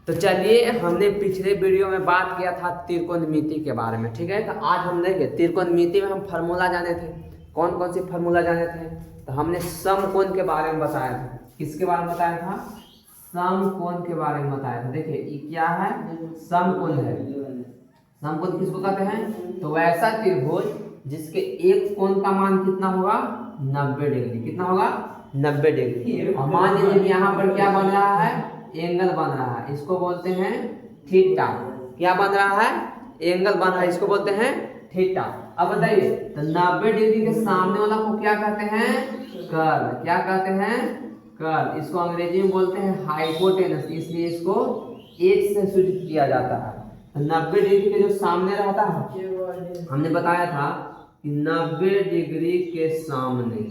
तो चलिए, हमने पिछले वीडियो में बात किया था त्रिकोणमिति के बारे में, ठीक है। तो आज हम देखें त्रिकोणमिति में हम फार्मूला जाने थे। कौन कौन सी फार्मूला जाने थे? तो हमने समकोण के बारे में बताया था। किसके बारे में बताया था? समकोण के बारे में बताया था। देखिए ये क्या है? समकोण है। समकोण किसको कहते हैं? तो वैसा त्रिभुज जिसके एक कोण का मान कितना होगा? 90 डिग्री। कितना होगा? 90 डिग्री। और मान लीजिए यहाँ पर क्या बन रहा है? एंगल बन रहा है, इसको बोलते हैं थीटा। क्या बन रहा है? एंगल बन रहा है, इसको बोलते हैं थीटा। अब बताइए, तो 90 डिग्री के सामने वाला को क्या कहते हैं? कर्ल। क्या कहते हैं? कर्ल। इसको अंग्रेजी में बोलते हैं हाइपोटेनस, इसलिए इसको एच से सूचित किया जाता है। 90 डिग्री के जो सामने रहता है, हमने बताया था कि 90 डिग्री के सामने,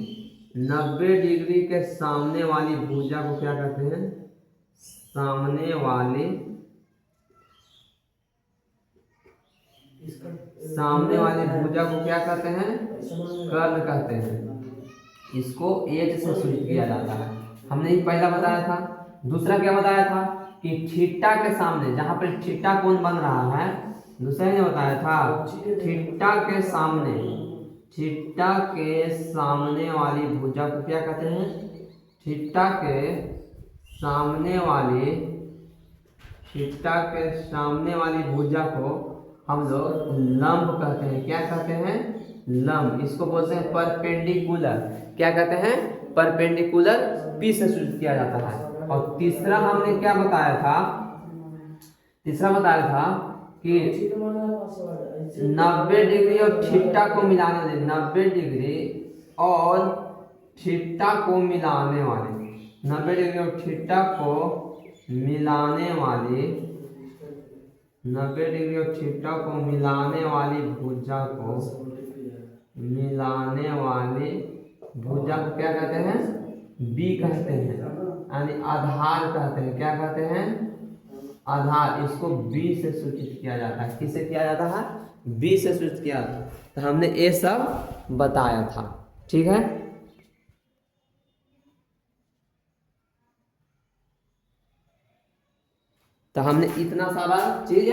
90 डिग्री के सामने वाली भुजा को क्या कहते हैं? सामने वाली भुजा को क्या कहते हैं? कर्ल कहते हैं। इसको एज से सूचित किया जाता है। हमने ये पहला बताया था। दूसरा क्या बताया था? कि थीटा के सामने, जहां पर थीटा कोण बन रहा है, दूसरा ने बताया था थीटा के सामने वाली भुजा को क्या कहते हैं? थीटा के सामने वाली भुजा को हम लोग लंब कहते हैं। क्या कहते हैं? लंब। इसको बोलते हैं परपेंडिकुलर। क्या कहते हैं? परपेंडिकुलर पी से सूचित किया जाता है। और तीसरा हमने क्या बताया था? तीसरा बताया था कि 90 डिग्री और थीटा को मिलाने वाले, 90 डिग्री और थीटा को मिलाने वाले, 90 डिग्री और थीटा को मिलाने वाली, 90 डिग्री और थीटा को मिलाने वाली भुजा को क्या कहते हैं? बी कहते हैं, यानी आधार कहते हैं। क्या कहते हैं? आधार। इसको बी से सूचित किया जाता है। किससे किया जाता है? बी से सूचित किया जाता है। तो हमने ये सब बताया था, ठीक है। तो हमने इतना सारा चीज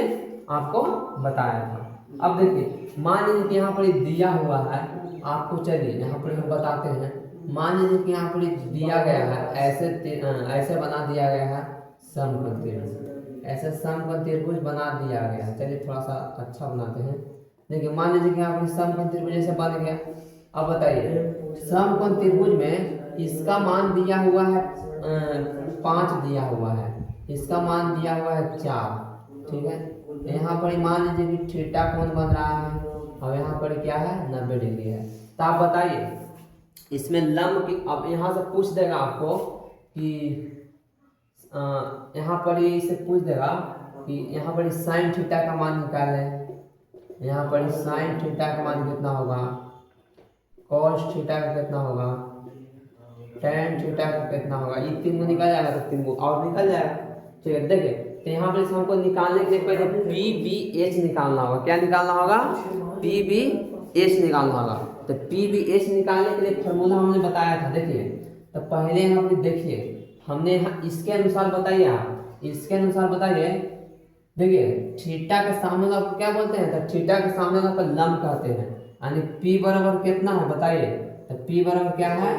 आपको बताया था। अब देखिए, मान लीजिए कि यहाँ पर दिया हुआ है आपको, चलिए यहाँ पर हम बताते हैं। मान लीजिए कि यहाँ पर दिया गया है, ऐसे बना दिया गया है समकोण त्रिभुज, ऐसे समकोण त्रिभुज बना दिया गया है। चलिए थोड़ा सा अच्छा बनाते हैं। देखिए मान लीजिए कि यहाँ पर समकोण त्रिभुज ऐसे बन गया। अब बताइए, समकोण त्रिभुज में इसका मान दिया हुआ है 5 दिया हुआ है, इसका मान दिया हुआ है 4, ठीक है। यहाँ पर मान लीजिए कि थीटा कोण बन रहा है, और यहाँ पर क्या है? 90 डिग्री है। तो आप बताइए इसमें लंब की, अब यहाँ से पूछ देगा आपको कि यहाँ पर इसे पूछ देगा कि यहाँ पर साइन थीटा का मान निकालें। यहाँ पर साइन थीटा का मान कितना होगा? कॉस थीटा का कितना होगा? टेन थीटा का कितना होगा? ये 3 को निकल जाएगा, तो 3 को और निकल जाएगा, ठीक है। देखिए, तो यहाँ पर हमको निकालने के लिए पहले PBH निकालना होगा। क्या निकालना होगा? PBH निकालना होगा। तो PBH निकालने के लिए फॉर्मूला हमने बताया था। देखिए, तो पहले यहाँ पर देखिए, हमने यहाँ इसके अनुसार बताइए, आप इसके अनुसार बताइए। देखिए, थीटा के सामने वाला को क्या बोलते हैं? तो थीटा के सामने वाला को लंब कहते हैं, यानी P बराबर कितना है बताइए? तो P बराबर क्या है?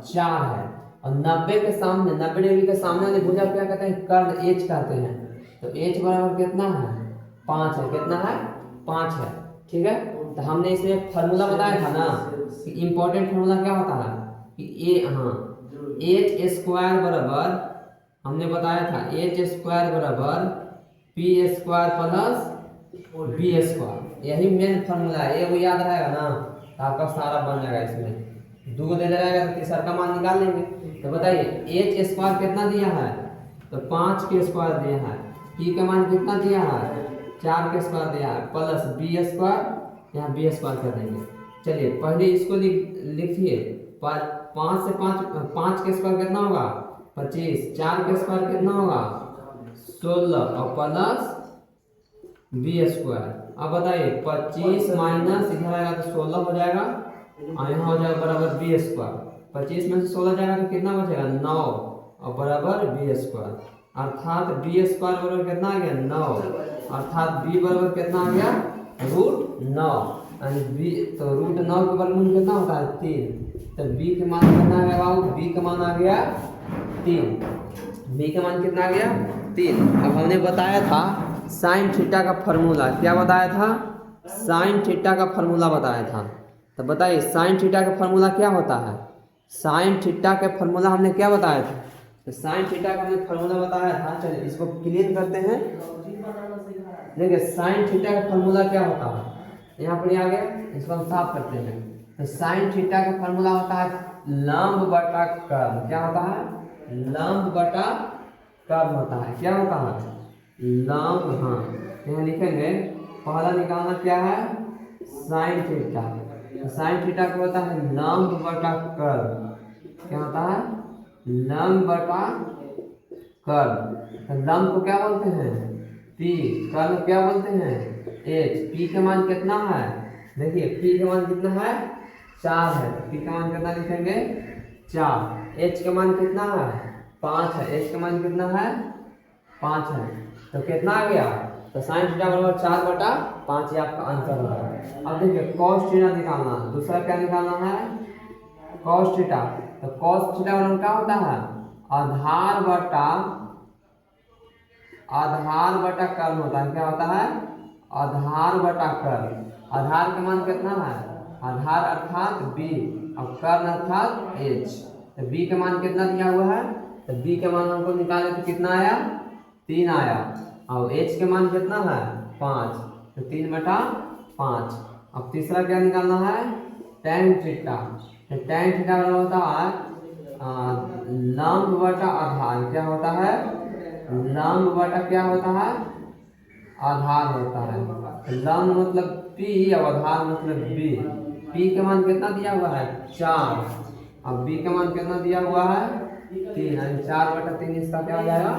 4 है। और 90 के सामने, 90 डिग्री के सामने वाली भुजा क्या कहते हैं? कर्ल एच कहते हैं। तो एच बराबर कितना है? 5 है। कितना है? 5 है, ठीक है। तो हमने इसमें फार्मूला बताया था ना कि इंपॉर्टेंट फार्मूला क्या होता है कि एच स्क्वायर बराबर, हमने बताया था एच स्क्वायर बराबर P square plus B square. यही मेन फार्मूला है, ये वो याद रहेगा ना तो आपका सारा बन जाएगा। इसमें 2 को दे रहेगा तो तीसरा का मान निकाल लेंगे। तो बताइए एच स्क्वायर कितना दिया है? तो 5 के स्क्वायर दिया है। पी का मान कितना दिया है? 4 के स्क्वायर दिया है, प्लस बी स्क्वायर, यहाँ बी स्क्वायर कर देंगे। चलिए पहले इसको लिखिए। 5 से 5 के स्क्वायर कितना होगा? 25। 4 के स्क्वायर कितना होगा? 16, और प्लस बी स्क्वायर। अब बताइए 25 माइनस इधर आएगा तो 16 हो जाएगा, और यहाँ हो जाएगा बराबर बी स्क्वायर। 25 में से 16 जाएगा तो कितना बचेगा? 9, और बराबर बी स्क्वायर। अर्थात बी स्क्वायर बराबर कितना आ गया 9, अर्थात बी बराबर कितना आ गया √9, यानी बी तो √9 के वर्गमूल कितना होता है 3, तो बी के मान कितना आ गया बाबू, बी का मान आ गया 3, बी का मान कितना आ गया 3। अब हमने बताया था साइन थीटा का फॉर्मूला, क्या बताया था, साइन थीटा का फॉर्मूला बताया था। तो बताइए साइन थीटा का फॉर्मूला क्या होता है, साइन थीटा के फॉर्मूला हमने क्या बताया था, तो साइन थीटा का हमने फॉर्मूला बताया था। चलिए इसको क्लियर करते हैं। देखिए साइन थीटा का फॉर्मूला क्या होता है, यहाँ पर आ गया, इसको हम साफ करते हैं। तो साइन थीटा का फॉर्मूला होता है लंब बटा कर्ल, क्या होता है, लंब बटा कर्ल होता है, क्या होता है लंब। हाँ यहाँ लिखेंगे, पहला निकालना क्या है साइन थीटा, साइन थीटा क्या होता है लंब बटा कर्ल, क्या होता है लंब बटा कर्ल। तो लंब को क्या बोलते हैं पी, कर्ल को क्या बोलते हैं एच। पी का मान कितना है, देखिए पी का मान कितना है 4 है, तो पी का मान कितना लिखेंगे 4। एच का मान कितना है 5 है, एच का मान कितना है 5 है, तो कितना आ गया, तो साइन थीटा बराबर 4/5 ये आपका आंसर होगा। अब देखिए कॉस थीटा निकालना, दूसरा क्या निकालना है कॉस थीटा। तो कॉस थीटा बराबर क्या होता है आधार बटा कर्ल होता है, क्या होता है आधार बटा कर्ल। आधार का मान कितना है, आधार अर्थात बी और कर्ल अर्थात एच। तो बी का मान कितना दिया हुआ है, तो बी का मान हमको निकाले तो कितना आया 3 आया, और एच के मान कितना है 5, तो 3/5। अब तीसरा क्या निकालना है tan थीटा। तो tan थीटा होता है लंब बटा आधार, क्या होता है लंब बटा क्या होता है आधार होता है। लंब मतलब P और आधार मतलब B। P का मान कितना दिया हुआ है 4, अब B का मान कितना दिया हुआ है 3, यानी 4/3 इसका क्या हो जाएगा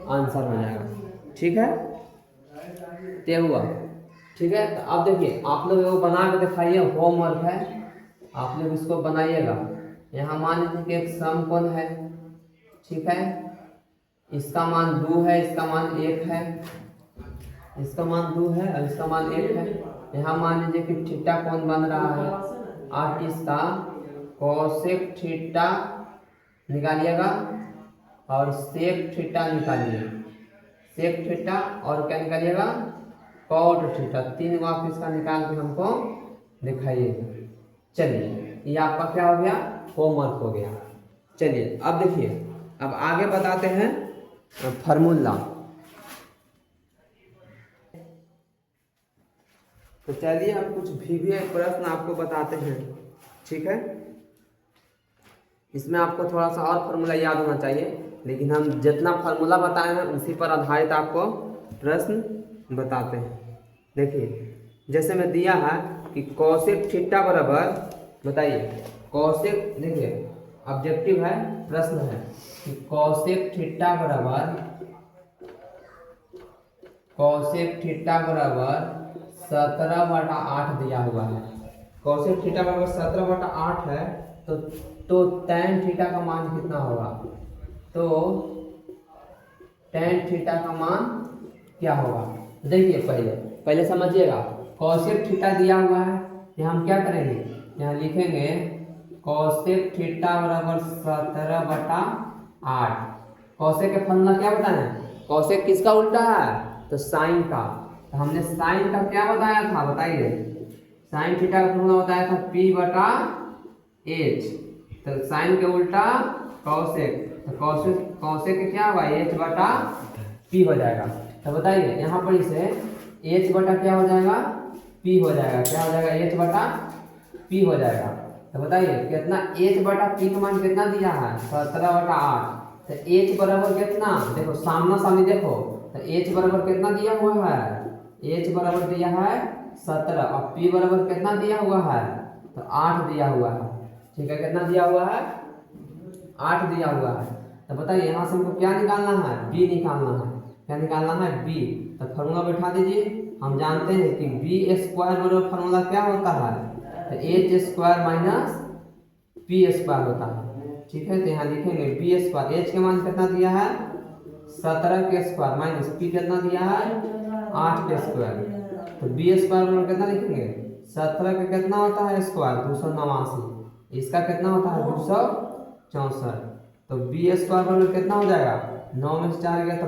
आंसर हो जाएगा। ठीक है ये हुआ। ठीक है तो अब देखिए आप लोग वो बना के दिखाइए, होमवर्क है, आप लोग इसको बनाइएगा। यहाँ मान लीजिए कि एक समकोण है, ठीक है, इसका मान 2 है, इसका मान 1 है, इसका मान 2 है और इसका मान 1 है। यहाँ मान लीजिए कि थीटा कोण बन रहा है, आप इसका कोसेक थीटा निकालिएगा और सेक थीटा निकालिए, सेक थीटा और क्या निकालिएगा कॉट थीटा, 3 को आप इसका निकाल के हमको दिखाइएगा। चलिए ये आपका क्या हो गया होमवर्क हो गया। चलिए अब देखिए अब आगे बताते हैं फार्मूला। तो चलिए हम कुछ भी प्रश्न आपको बताते हैं, ठीक है। इसमें आपको थोड़ा सा और फार्मूला याद होना चाहिए, लेकिन हम जितना फार्मूला बताए हैं उसी पर आधारित आपको प्रश्न बताते हैं। देखिए जैसे मैं दिया है कि कोसेक थीटा बराबर, बताइए कोसेक, देखिए ऑब्जेक्टिव है प्रश्न है कि कोसेक थीटा बराबर 17/8 दिया हुआ है। कोसेक थीटा बराबर 17/8 है, तो tan थीटा का मान कितना होगा, तो tan थीटा का मान क्या होगा। देखिए पहले समझिएगा, कोसेक थीटा दिया हुआ है, यहाँ हम क्या करेंगे, यहाँ लिखेंगे कोसेक थीटा बराबर 17/8। कोसेक के फॉर्मूला क्या बताया, कोसेक किसका उल्टा है, तो साइन का। तो हमने साइन का क्या बताया था, बताइए साइन थीटा का फॉर्मूला बताया था P/H, तो साइन के उल्टा कोसेक, तो कोसेक क्या होगा H/P हो जाएगा। तो बताइए यहाँ पर इसे H/ क्या हो जाएगा P हो जाएगा, क्या हो जाएगा H/P हो जाएगा। तो बताइए कितना H/P का मान कितना दिया है 17/8, तो H बराबर कितना, देखो सामना सामनी देखो, तो H बराबर कितना दिया हुआ है, H बराबर दिया है 17 और P बराबर कितना दिया हुआ है, तो 8 दिया हुआ है। ठीक है कितना दिया हुआ है 8 दिया हुआ है। तो बताइए यहाँ से हमको क्या निकालना है, B निकालना है, क्या निकालना है B। तो फॉर्मूला बैठा दीजिए, हम जानते हैं कि B² बराबर फॉर्मूला क्या होता है, तो H² - P² होता है। ठीक है तो यहाँ लिखेंगे B², H के मान कितना दिया है 17 के स्क्वायर माइनस पी कितना दिया है 8 के स्क्वायर, तो बी स्क्वायर बराबर कितना लिखेंगे 17 का कितना होता है स्क्वायर 289, इसका कितना होता है 264, तो बी स्क्वायर बराबर कितना हो जाएगा 9 में से 4 गया तो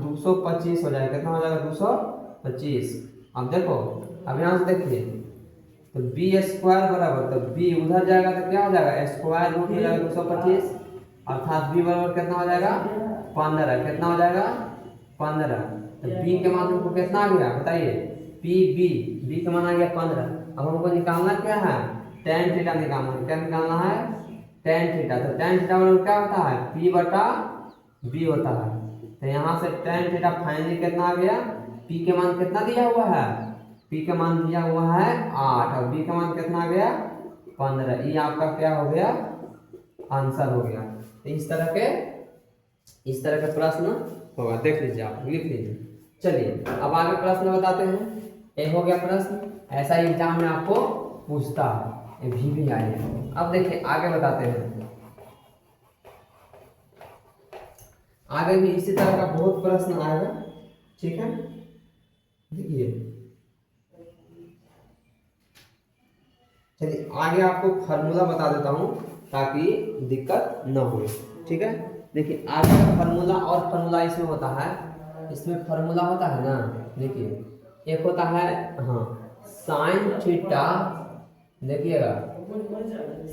225 हो जाएगा, कितना हो जाएगा 225। अब देखो अब यहाँ से देखिए तो बी स्क्वायर बराबर तो बी उधर जाएगा तो क्या हो जाएगा स्क्वायर रूट हो जाएगा 225, अर्थात बी बराबर कितना हो जाएगा 15, कितना हो जाएगा 15, तो बी के मान हमको कितना आ गया बताइए पी बी का मान आ गया 15। अब हमको निकालना क्या है tan थीटा निकालना है, क्या निकालना है tan थीटा, तो tan थीटा बराबर क्या होता है p बटा b होता है, तो यहाँ से tan थीटा फाइनली कितना आ गया p के मान कितना दिया हुआ है p के मान दिया हुआ है 8 और b का मान कितना आ गया 15, ये आपका क्या हो गया आंसर हो गया। तो इस तरह के प्रश्न होगा, देख लीजिए आप लिख लीजिए। चलिए अब आगे प्रश्न बताते हैं, ये हो गया प्रश्न, ऐसा एग्जाम में आपको पूछता है, ये भी आएगा। अब देखिए आगे बताते हैं, आगे भी इसी तरह का बहुत प्रश्न आएगा, ठीक है। देखिए चलिए आगे आपको फार्मूला बता देता हूँ ताकि दिक्कत न हो, ठीक है। देखिए आगे का फार्मूला और फार्मूला इसमें होता है, इसमें फार्मूला होता है ना, देखिए एक होता है हाँ साइन थीटा, देखिएगा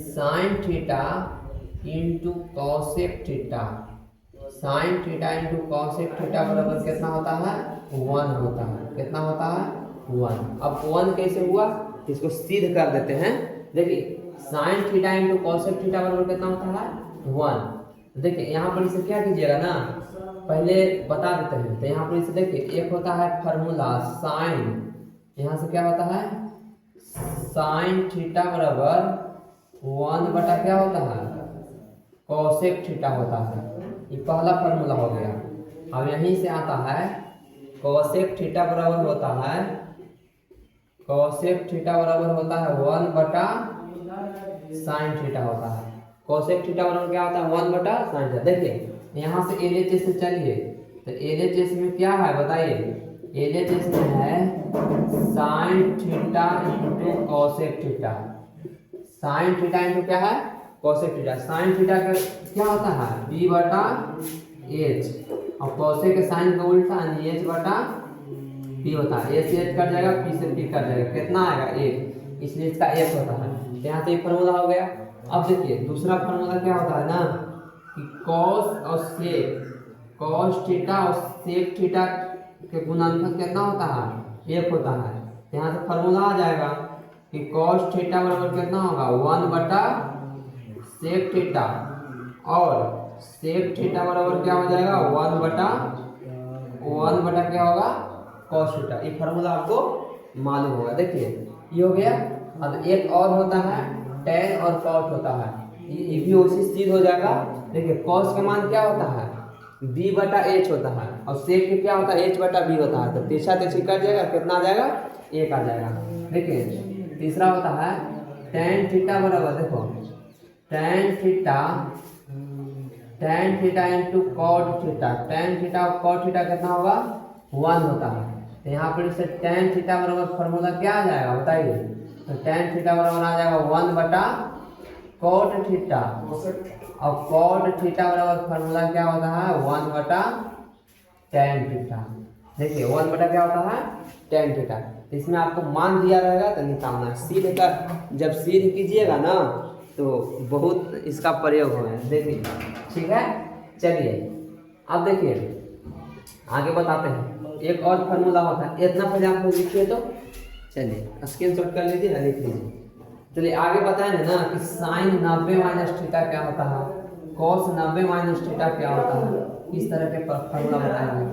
sine theta into cosec theta, sine theta into cosec theta बराबर कितना होता है 1 होता है, कितना होता है 1। अब 1 कैसे हुआ इसको सिद्ध कर देते हैं। देखिए sine theta into cosec theta बराबर कितना होता है 1। देखिए यहाँ पर इसे क्या कीजिएगा ना पहले बता देते हैं, तो यहाँ पर इसे देखिए एक होता है फार्मूला साइन, यहाँ से क्या होता है साइन थीटा बराबर 1 बटा क्या होता है कॉसेक थीटा होता है, ये पहला फार्मूला हो गया। अब यहीं से आता है कॉसेक थीटा बराबर होता है, कॉसेक थीटा बराबर होता है 1 बटा साइन थीटा होता है, कॉसेक थीटा बराबर क्या होता है 1 बटा साइन थीटा। देखिए यहाँ से एलएचएस से चलिए, तो एलएचएस में क्या है बताइए, एलएचएस में है sine theta into cosec theta, sine theta into क्या है कॉसेक थीटा, साइन थीटा का क्या होता है b बटा h, और कॉसेक के साइन का उल्टा h बटा p होता है, a से h कट जाएगा p से p कट जाएगा, कितना आएगा 1, इसलिए इसका h होता है। यहाँ से एक फार्मूला हो गया। अब देखिए दूसरा फार्मूला क्या होता है ना कि कॉस और सेक, कॉस थीटा और सेक थीटा के गुणनफल कितना होता है 1 होता है। यहाँ से फार्मूला आ जाएगा कि कॉस थीटा बराबर कितना होगा 1 बटा सेक थीटा, और सेक थीटा बराबर क्या हो जाएगा 1 बटा क्या होगा कॉस थीटा। ये फार्मूला आपको मालूम होगा। देखिए ये हो गया। अब एक और होता है tan और cot होता है, ये भी उसी चीज हो जाएगा। देखिए cos का मान क्या होता है b बटा h होता है, और sec के क्या होता है h बटा b होता है, तो तीसरा तीसरी कट जाएगा, कितना आ जाएगा 1 आ जाएगा। देखिए तीसरा होता है tan थीटा बराबर, देखो tan theta into cot theta, tan theta और cot थीटा कितना होगा 1 होता है। तो यहाँ पर इससे tan थीटा बराबर फार्मूला क्या आ जाएगा बताइए, तो tan थीटा बराबर आ जाएगा 1 बटा cot थीटा, और cot थीटा बराबर फार्मूला क्या होता है 1 बटा tan थीटा। देखिए 1 बटा क्या होता है tan थीटा। तो इसमें आपको मान दिया रहेगा तो निकालना है, सीधे कर जब सीधे कीजिएगा ना तो बहुत इसका प्रयोग होगा। देखिए ठीक है। चलिए अब देखिए आगे बताते हैं, एक और फार्मूला होता है, इतना पहले आप लोग लिखिए, तो चलिए स्क्रीनशॉट कर लीजिए ना, लिख लीजिए। चलिए आगे बताएंगे ना कि साइन 90 माइनस थीटा क्या होता है, कॉस 90 माइनस थीटा क्या होता है, इस तरह के फार्मूला बताएंगे।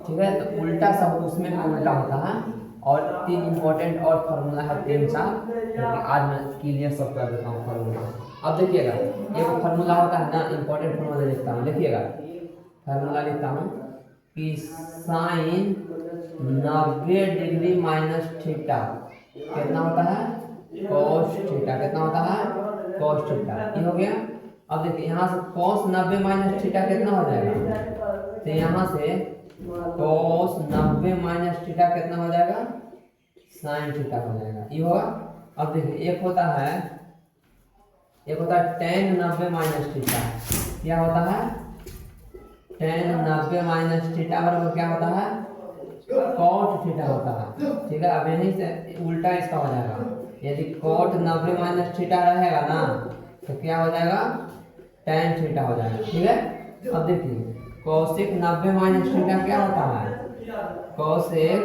ठीक है, तो उल्टा सब उसमें भी उल्टा होता है, और 3 इंपॉर्टेंट और फार्मूला है 3-4, जो कि आज मैं क्लियर सब कर देता हूँ फार्मूला। अब देखिएगा एक फार्मूला होता है ना, इंपॉर्टेंट फार्मूला लिखता हूँ, देखिएगा फार्मूला लिखता हूँ कि साइन 90 डिग्री माइनस थीटा कितना होता है कॉस थीटा, कितना होता है कॉस थीटा। ये हो गया। अब देखिए यहाँ से कॉस 90 माइनस थीटा कितना हो जाएगा तो यहाँ से cos 90 माइनस थीटा कितना हो जाएगा, साइन थीटा हो जाएगा, ये होगा। अब देखिए एक होता है tan 90 माइनस थीटा, क्या होता है tan 90 माइनस थीटा बराबर क्या होता है, cot थीटा होता है, ठीक है। अब यहीं से उल्टा इसका हो जाएगा, यदि cot 90 माइनस थीटा रहेगा ना तो क्या हो जाएगा, tan थीटा हो जाएगा, ठीक है। अब देखिए cosec 90 माइनस थीटा क्या होता है, cosec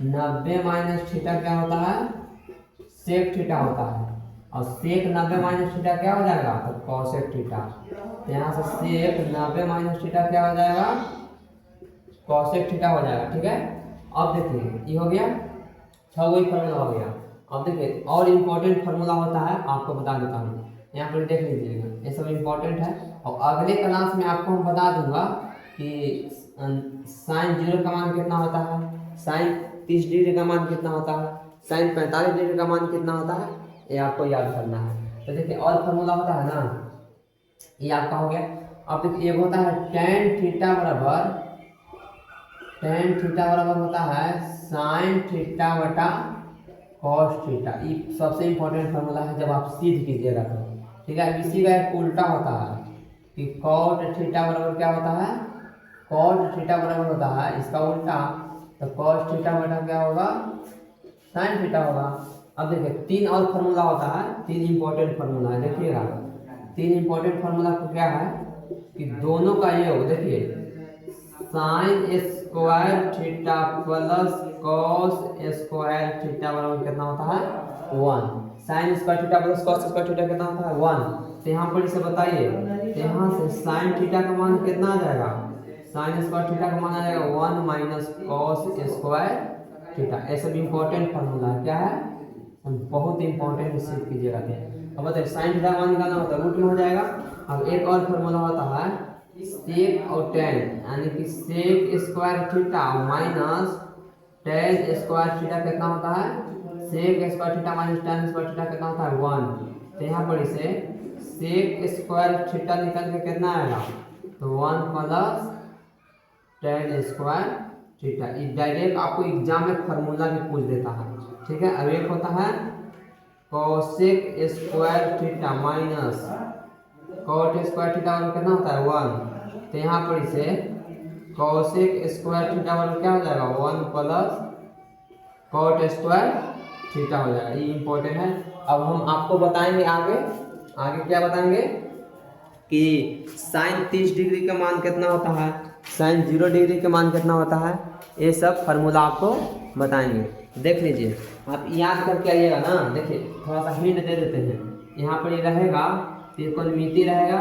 90 माइनस थीटा क्या होता है, sec थीटा होता है, और sec 90 माइनस थीटा क्या हो जाएगा, तो cosec थीटा। यहाँ से sec 90 माइनस थीटा क्या हो जाएगा, cosec थीटा हो जाएगा, ठीक है। अब देखिए ये हो गया, 6 वही फार्मूला हो गया। अब देखिए और इम्पोर्टेंट फार्मूला होता है, आपको बता देता हूँ, यहाँ पर देख लीजिएगा, ये सब इम्पोर्टेंट है। और अगले क्लास में आपको हम बता दूंगा कि साइन 0 का मान कितना होता है, साइन 30 डिग्री का मान कितना होता है, साइन 45 डिग्री का मान कितना होता है, ये आपको याद करना है। तो देखिए और फार्मूला होता है ना, ये आपका हो गया। अब देखिए एक होता है tan थीटा बराबर होता है साइन थीटा बटा कॉस थीटा, ये सबसे इम्पोर्टेंट फार्मूला है जब आप सिद्ध कीजिएगा तो, ठीक है। इसी का एक उल्टा होता है कि कॉट थीटा बराबर क्या होता है, कॉट थीटा बराबर होता है इसका उल्टा, तो कॉस थीटा बटा क्या होगा, साइन थीटा होगा। अब देखिए 3 और फार्मूला होता है, 3 इंपॉर्टेंट फार्मूला है, देखिएगा 3 इंपॉर्टेंट फार्मूला को क्या है कि दोनों का योग, देखिए sine square theta plus cos square theta बराबर कितना होता है, 1। Sine square theta plus cos square theta कितना होता है, 1। तो यहाँ पर इसे बताइए, तो यहाँ से साइन थीटा का मान कितना आ जाएगा, साइन स्क्वायर थीटा का मान आ जाएगा 1 माइनस कॉस स्क्वायर थीटा। ये सब इम्पोर्टेंट फार्मूला है, क्या है, बहुत इंपॉर्टेंट सीख कीजिएगा। अब बताइए साइन थीटा का मान निकालना होता है रूट में हो जाएगा। अब एक और फार्मूला होता है सेक और tan, यानी कि sec square theta minus tan square theta कितना होता है, sec square theta minus tan square theta कितना होता है, 1। तो यहाँ पर इसे सेक स्क्वायर थीटा निकल के कितना आएगा, तो 1 प्लस tan स्क्वायर थीटा। ये डायरेक्ट आपको एग्जाम में फार्मूला भी पूछ देता है, ठीक है। अब एक होता है cosec square theta minus cot square theta बराबर कितना होता है, 1। तो यहाँ पर इसे कोसेक स्क्वायर थीटा बराबर क्या हो जाएगा, 1 प्लस कॉट स्क्वायर थीटा हो जाएगा, ये इंपॉर्टेंट है। अब हम आपको बताएंगे आगे क्या बताएंगे कि साइन 30 डिग्री का मान कितना होता है, साइन 0 डिग्री का मान कितना होता है, ये सब फार्मूला आपको बताएंगे। देख लीजिए आप याद करके आइएगा ना, देखिए थोड़ा सा हिंट दे देते हैं। यहाँ पर ये रहेगा त्रिकोणमिति रहेगा,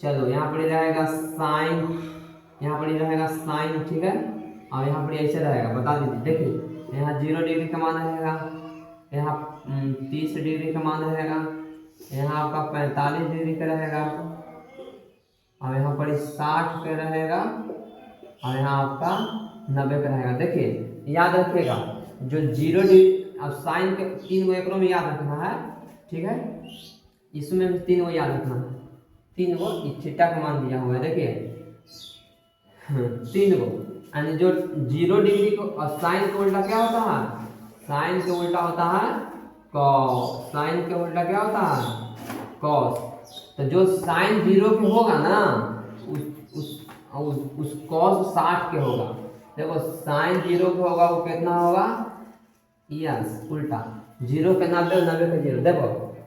चलो यहाँ पर रहेगा साइन, यहाँ पर रहेगा साइन, ठीक है। और यहाँ पर ऐसे रहेगा, बता दीजिए, देखिए यहाँ 0 डिग्री का मान रहेगा, यहाँ 30 डिग्री का मान रहेगा, यहाँ आपका 45 डिग्री का रहेगा, और यहाँ पर 60 का रहेगा, और यहाँ आपका 90 का रहेगा। देखिए याद रखिएगा जो 0 डिग्री, अब साइन के 3 गो एकरों में याद रखना है, ठीक है, इसमें भी 3 गो याद रखना है, 3 गो थीटा का मान दिया हुआ है, देखिए 3 गो, यानी जो 0 डिग्री को, और साइन का उल्टा क्या होता है, साइन के उल्टा होता है कॉस, साइन के उल्टा क्या होता है कॉस। तो जो साइन 0 के होगा ना उस कॉस 60 के होगा। देखो साइन 0 के होगा वो कितना होगा, यस उल्टा 0 के 90, 90 के 0। देखो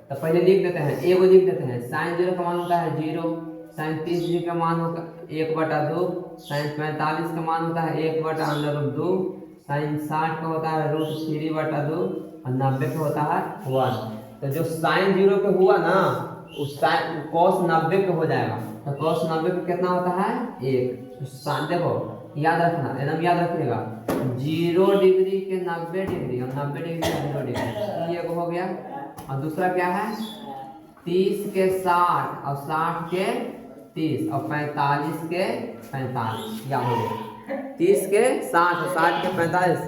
तो पहले लिख देते हैं, ए को लिख देते हैं, साइन 0 का मान होता है 0, साइन 30 डिग्री का मान होगा 1/2, साइन 45 का मान होता है 1/√2, साइन 60 का होता है √3/2, और 90 का होता है 1। तो जो साइन 0 पे हुआ ना उस साइन कॉस 90 पे हो जाएगा, तो कॉस 90 पे कितना होता है 1। तो देखो याद रखना, एकदम याद रखिएगा, 0 डिग्री के 90 डिग्री और 90 डिग्री के 0 डिग्री, ये हो गया। और दूसरा क्या है 30 के 60 और 60 के 30 और 45 के 45, या हो गया 30 के 60 और 60 के 45,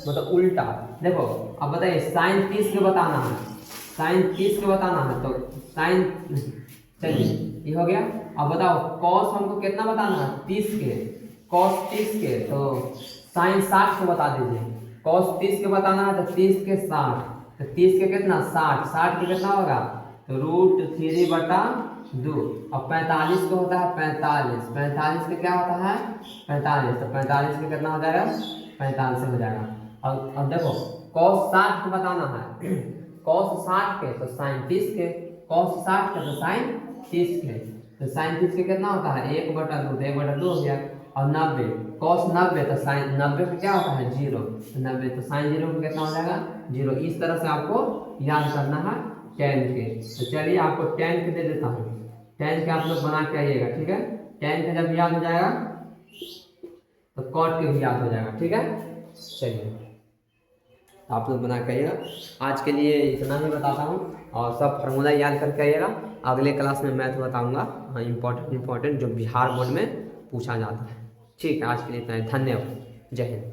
मतलब उल्टा। देखो अब बताइए साइन 30 के बताना है, साइन 30 के बताना है, तो साइन, चलिए ये हो गया। अब बताओ कॉस हमको कितना बताना है 30 के, cos 30 के तो sin 60 को बता दीजिए। cos 30 के बताना है तो 30 के 60, तो 30 के कितना 60, 60 के कितना होगा तो √3/2, और 45 को होता है 45, 45 के क्या होता है 45, तो 45 के कितना हो जाएगा 45 हो जाएगा। अब देखो cos 60 को बताना है cos 60 के तो sin 30 के, cos 60 के तो sin 30 के, तो sin 30 के कितना होता है 1/2, तो 1/2 हो गया। और 90 cos 90 तो sin 90 का क्या होता है 0, तो 90 तो sin 0 का कितना हो जाएगा 0। इस तरह से आपको याद करना है tan के। तो चलिए आपको tan के दे देता हूँ, tan के आप लोग बना के आइएगा, ठीक है। tan के जब याद हो जाएगा तो cot के भी याद हो जाएगा, ठीक है। चलिए आप लोग बना के आइएगा। आज के लिए इतना ही बताता हूँ और सब फार्मूला याद करके आइएगा। अगले क्लास में मैथ बताऊँगा, हाँ इम्पोर्टेंट जो बिहार बोर्ड में पूछा जाता है। ठीक है, आज के लिए इतना ही, धन्यवाद, जय हिंद।